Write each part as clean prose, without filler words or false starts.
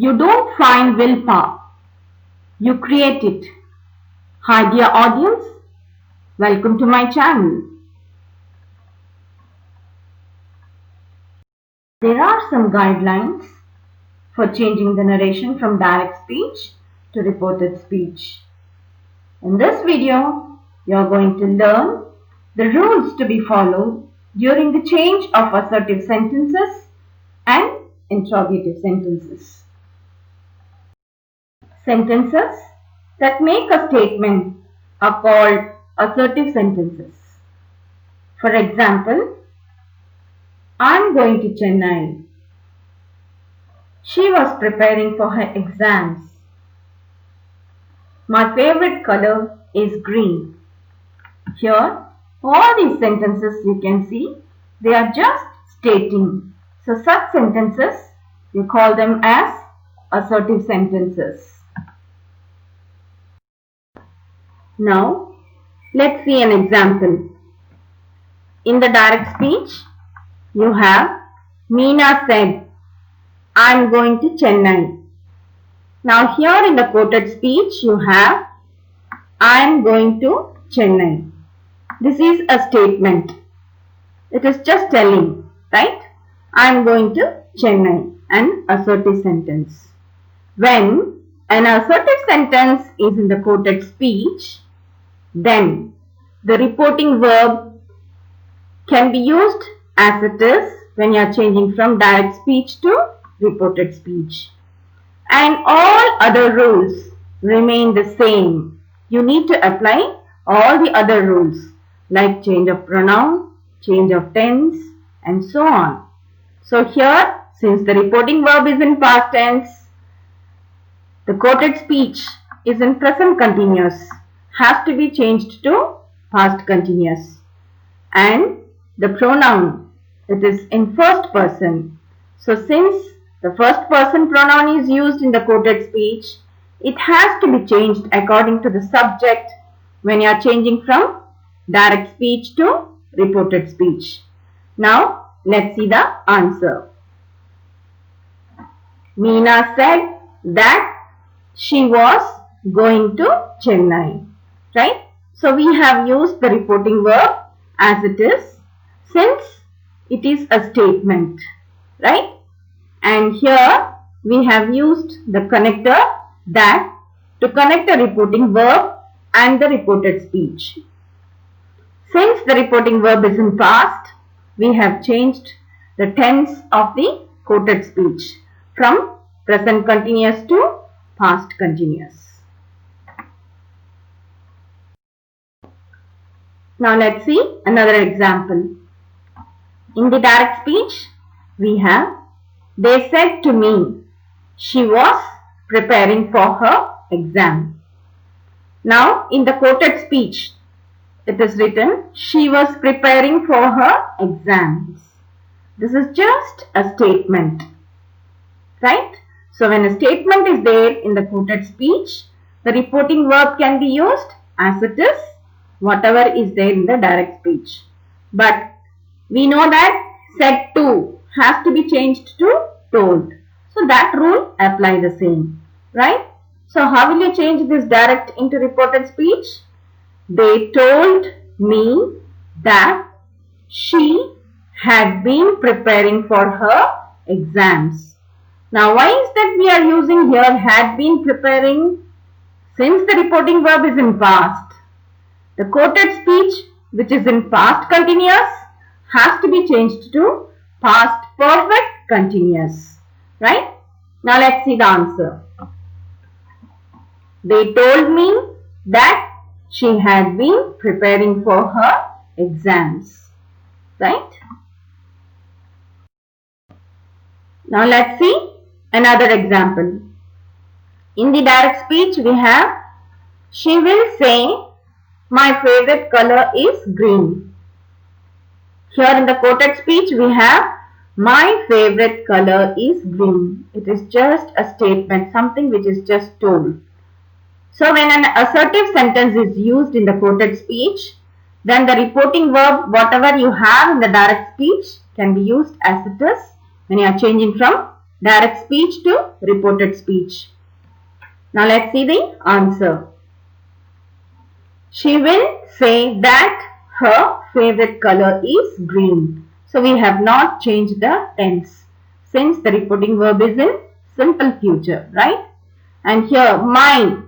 You don't find willpower, you create it. Hi dear audience, welcome to my channel. There are some guidelines for changing the narration from direct speech to reported speech. In this video, you are going to learn the rules to be followed during the change of assertive sentences and interrogative sentences. Sentences that make a statement are called assertive sentences. For example, I'm going to Chennai. She was preparing for her exams. My favorite color is green. Here, all these sentences you can see, they are just stating. So such sentences, we call them as assertive sentences. Now, let's see an example. In the direct speech, you have Meena said, I'm going to Chennai. Now here in the quoted speech, you have I'm going to Chennai. This is a statement. It is just telling, right? I'm going to Chennai, an assertive sentence. When an assertive sentence is in the quoted speech, then the reporting verb can be used as it is when you are changing from direct speech to reported speech. And all other rules remain the same. You need to apply all the other rules like change of pronoun, change of tense, and so on. So here, since the reporting verb is in past tense, the quoted speech is in present continuous, has to be changed to past continuous. And the pronoun, it is in first person. So since the first person pronoun is used in the quoted speech, it has to be changed according to the subject when you are changing from direct speech to reported speech. Now, let's see the answer. Meena said that she was going to Chennai, right? So we have used the reporting verb as it is since it is a statement, right? And here we have used the connector that to connect the reporting verb and the reported speech. Since the reporting verb is in past, we have changed the tense of the quoted speech from present continuous to past continuous. Now let's see another example. In the direct speech, we have they said to me, she was preparing for her exam. Now in the quoted speech, it is written, she was preparing for her exams. This is just a statement, right? So when a statement is there in the quoted speech, the reporting verb can be used as it is, whatever is there in the direct speech. But we know that said to has to be changed to told. So that rule apply the same, right? So how will you change this direct into reported speech? They told me that she had been preparing for her exams. Now why is that we are using here had been preparing? Since the reporting verb is in past, the quoted speech which is in past continuous has to be changed to past perfect continuous, right? Now let's see the answer. They told me that she had been preparing for her exams, right? Now let's see another example. In the direct speech we have she will say my favorite color is green. Here in the quoted speech we have my favorite color is green. It is just a statement, something which is just told. So when an assertive sentence is used in the quoted speech, then the reporting verb, whatever you have in the direct speech, can be used as it is when you are changing from direct speech to reported speech. Now let's see the answer. She will say that her favorite color is green. So we have not changed the tense since the reporting verb is in simple future, right? And here mine,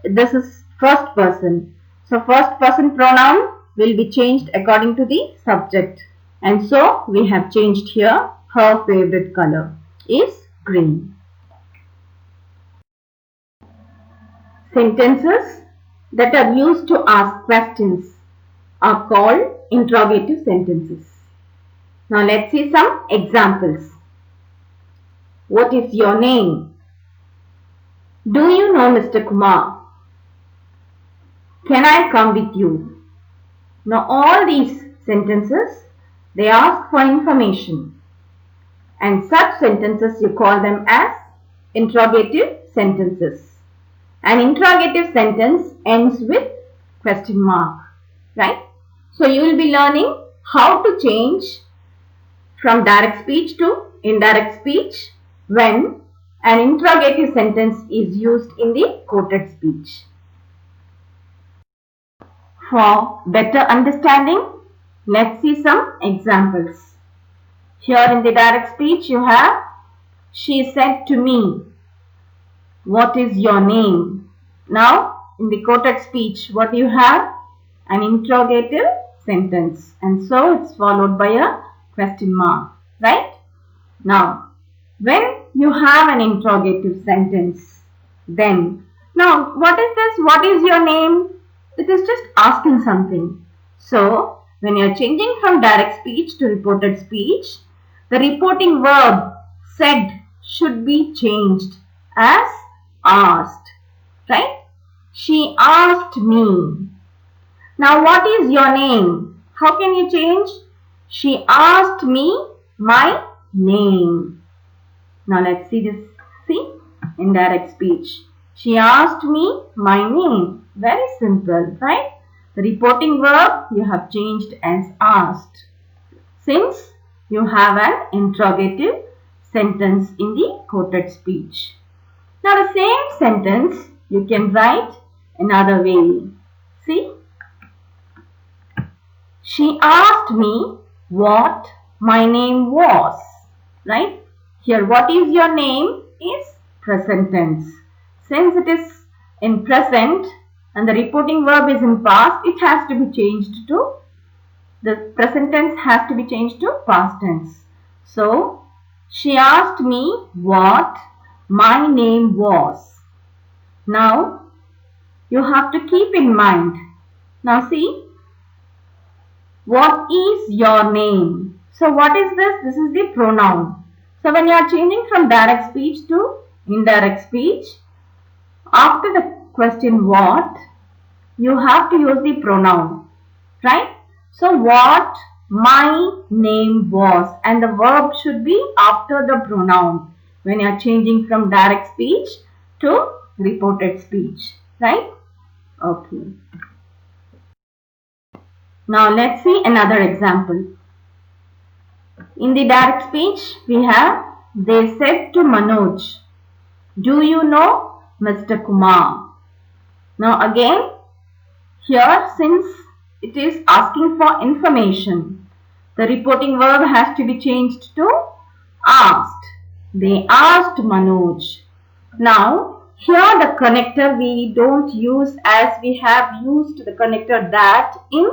this is first person. So first person pronoun will be changed according to the subject. And so we have changed here her favorite color is green. Sentences that are used to ask questions are called interrogative sentences. Now let's see some examples. What is your name? Do you know Mr. Kumar? Can I come with you? Now all these sentences, they ask for information, and such sentences you call them as interrogative sentences. An interrogative sentence ends with question mark, right? So you will be learning how to change from direct speech to indirect speech when an interrogative sentence is used in the quoted speech. For better understanding, let's see some examples. Here in the direct speech you have, she said to me, what is your name? Now in the quoted speech, what do you have? An interrogative sentence, and so it's followed by a question mark, right? Now when you have an interrogative sentence, then now what is this? What is your name? It is just asking something. So when you are changing from direct speech to reported speech, the reporting verb said should be changed as asked, right? She asked me. Now what is your name? How can you change? She asked me my name. Now let's see this. See, indirect speech. She asked me my name. Very simple, right? The reporting verb you have changed as asked, since you have an interrogative sentence in the quoted speech. Now the same sentence you can write another way. See? She asked me what my name was, right? Here what is your name is present tense. Since it is in present and the reporting verb is in past, it has to be changed to, the present tense has to be changed to past tense. So she asked me what my name was. Now you have to keep in mind. Now see, what is your name? So what is this? This is the pronoun. So when you are changing from direct speech to indirect speech, after the question what, you have to use the pronoun, right? So what my name was, and the verb should be after the pronoun when you are changing from direct speech to reported speech, right? Okay. Now let's see another example. In the direct speech we have, they said to Manoj, do you know Mr. Kumar? Now again, here since it is asking for information, the reporting verb has to be changed to asked. They asked Manoj. Now here the connector we don't use as we have used the connector that in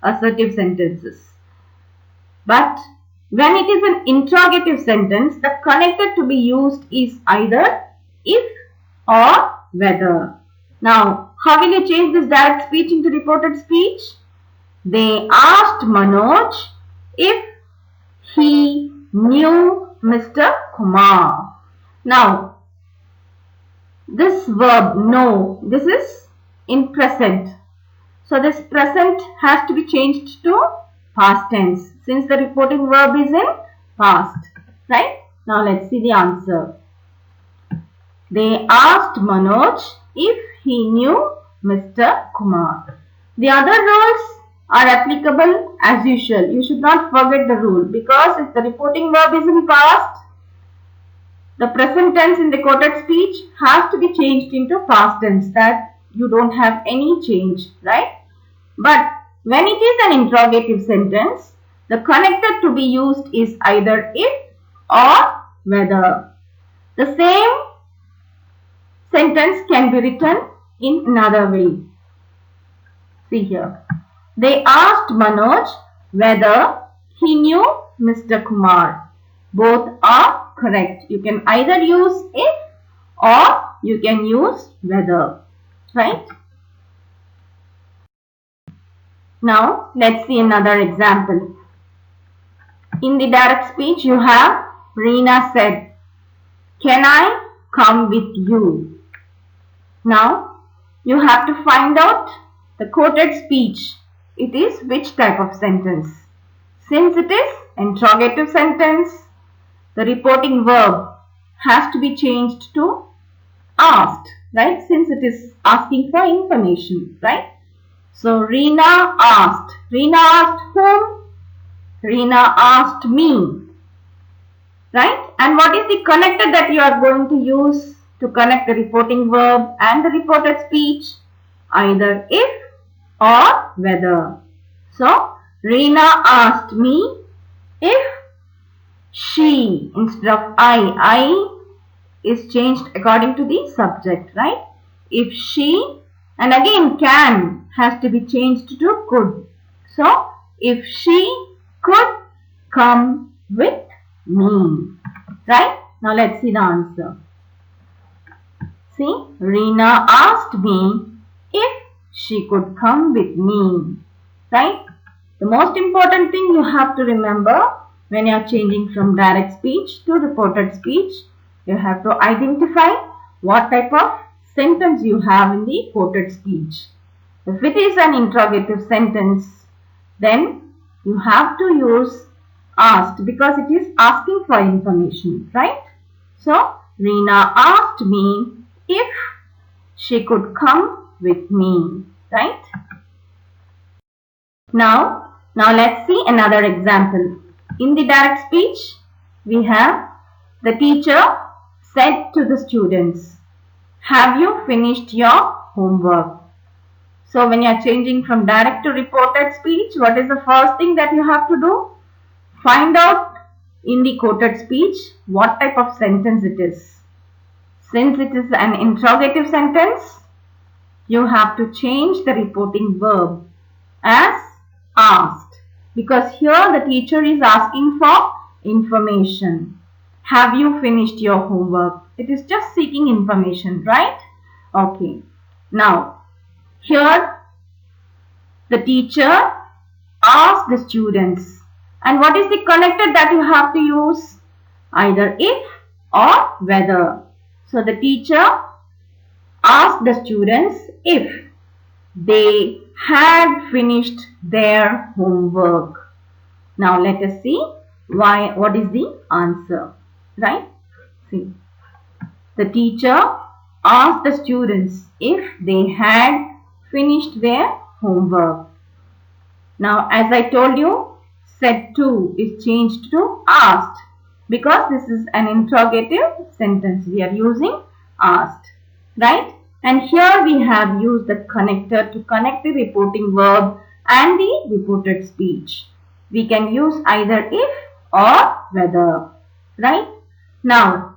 assertive sentences. But when it is an interrogative sentence, the connector to be used is either if or whether. Now, how will you change this direct speech into reported speech? They asked Manoj if he knew Mr. Kumar. Now, this verb know, this is in present. So this present has to be changed to past tense since the reporting verb is in past, right? Now let's see the answer. They asked Manoj if he knew Mr. Kumar. The other rules are applicable as usual. You should not forget the rule, because if the reporting verb is in past, the present tense in the quoted speech has to be changed into past tense, that you don't have any change, right? But when it is an interrogative sentence, the connector to be used is either if or whether. The same sentence can be written in another way. See here. They asked Manoj whether he knew Mr. Kumar. Both are correct. You can either use if or you can use whether. Right? Now, let's see another example. In the direct speech, you have Reena said, "Can I come with you?" Now, you have to find out the quoted speech. It is which type of sentence? Since it is interrogative sentence, the reporting verb has to be changed to asked, right? Since it is asking for information, right? So, Reena asked. Reena asked whom? Reena asked me, right? And what is the connector that you are going to use to connect the reporting verb and the reported speech? Either if or whether. So, Reena asked me if she instead of I is changed according to the subject, right? If she, and again can has to be changed to could. So, if she could come with me, right? Now, let's see the answer. See, Reena asked me if she could come with me, right? The most important thing you have to remember when you are changing from direct speech to reported speech, you have to identify what type of sentence you have in the quoted speech. If it is an interrogative sentence, then you have to use asked because it is asking for information, right? So, Reena asked me if she could come with me, right? Now let's see another example. In the direct speech, we have the teacher said to the students, "Have you finished your homework?" So when you are changing from direct to reported speech, what is the first thing that you have to do? Find out in the quoted speech what type of sentence it is. Since it is an interrogative sentence, you have to change the reporting verb as asked, because here the teacher is asking for information. Have you finished your homework? It is just seeking information, right? Okay. Now, here the teacher asked the students. And what is the connector that you have to use? Either if or whether. So, the teacher asked the students if they had finished their homework. Now let us see what is the answer, right? See, the teacher asked the students if they had finished their homework. Now, as I told you, said to is changed to asked because this is an interrogative sentence. We are using asked, right? And here we have used the connector to connect the reporting verb and the reported speech. We can use either if or whether, right? Now,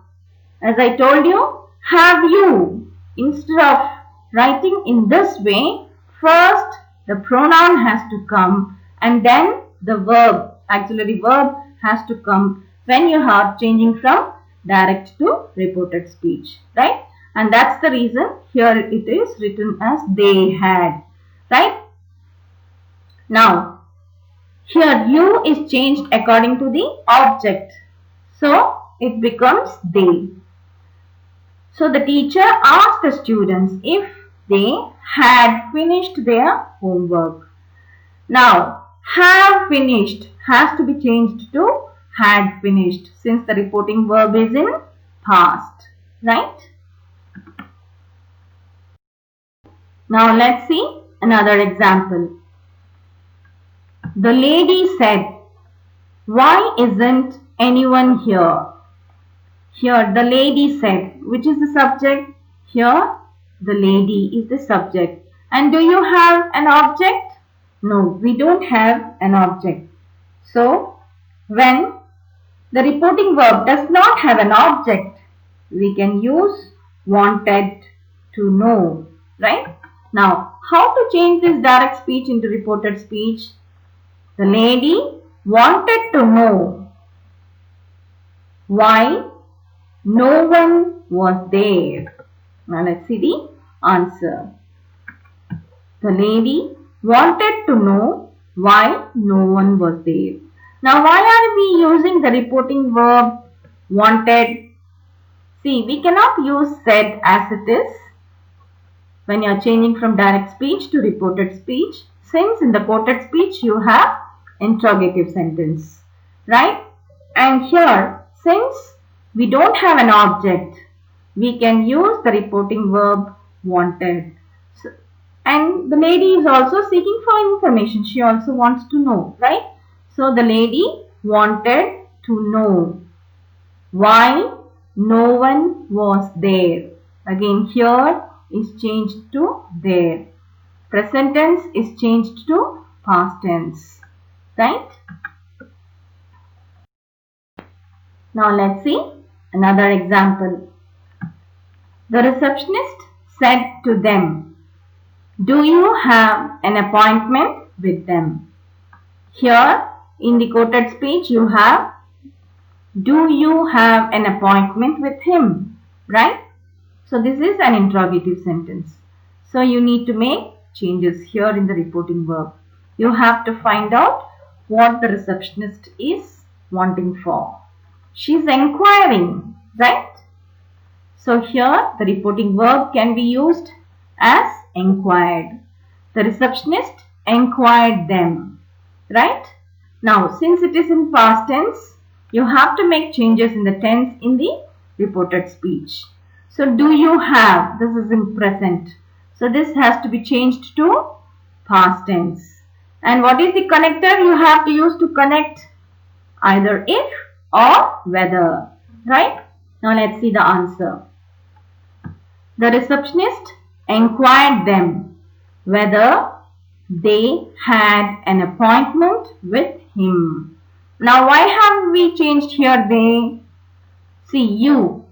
as I told you, have you, instead of writing in this way, first the pronoun has to come and then the verb, auxiliary verb has to come when you are changing from direct to reported speech, right? And that's the reason here it is written as they had, right? Now, here you is changed according to the object. So, it becomes they. So, the teacher asked the students if they had finished their homework. Now, have finished has to be changed to had finished since the reporting verb is in past, right? Now let's see another example. The lady said, "Why isn't anyone here?" Here the lady said. Which is the subject? Here the lady is the subject. And do you have an object? No, we don't have an object. So when the reporting verb does not have an object, we can use wanted to know, right? Now, how to change this direct speech into reported speech? The lady wanted to know why no one was there. Now, let's see the answer. The lady wanted to know why no one was there. Now, why are we using the reporting verb wanted? See, we cannot use said as it is when you are changing from direct speech to reported speech, since in the quoted speech you have interrogative sentence, right? And here, since we don't have an object, we can use the reporting verb wanted. So, and the lady is also seeking for information. She also wants to know, right? So the lady wanted to know why no one was there. Again, here is changed to there. Present tense is changed to past tense, right? Now let's see another example. The receptionist said to them, "Do you have an appointment with them?" Here in the quoted speech you have, do you have an appointment with him, right? So this is an interrogative sentence. So you need to make changes here in the reporting verb. You have to find out what the receptionist is wanting for. She's inquiring, right? So here the reporting verb can be used as inquired. The receptionist inquired them, right? Now, since it is in past tense, you have to make changes in the tense in the reported speech. So, do you have? This is in present. So, this has to be changed to past tense. And what is the connector you have to use to connect? Either if or whether, right? Now, let's see the answer. The receptionist inquired them whether they had an appointment with him. Now, why have we changed here they? See, you.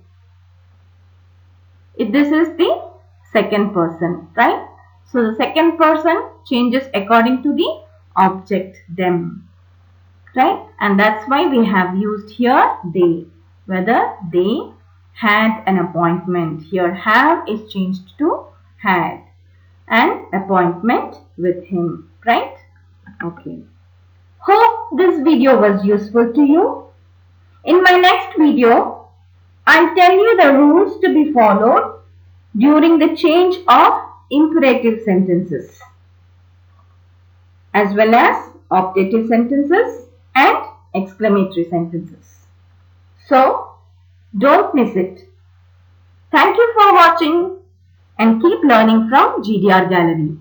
This is the second person, right? So, the second person changes according to the object them, right? And that's why we have used here they. Whether they had an appointment. Here have is changed to had. An appointment with him, right? Okay. Hope this video was useful to you. In my next video, I'll tell you the rules to be followed during the change of imperative sentences, as well as optative sentences and exclamatory sentences. So, don't miss it. Thank you for watching and keep learning from GDR Gallery.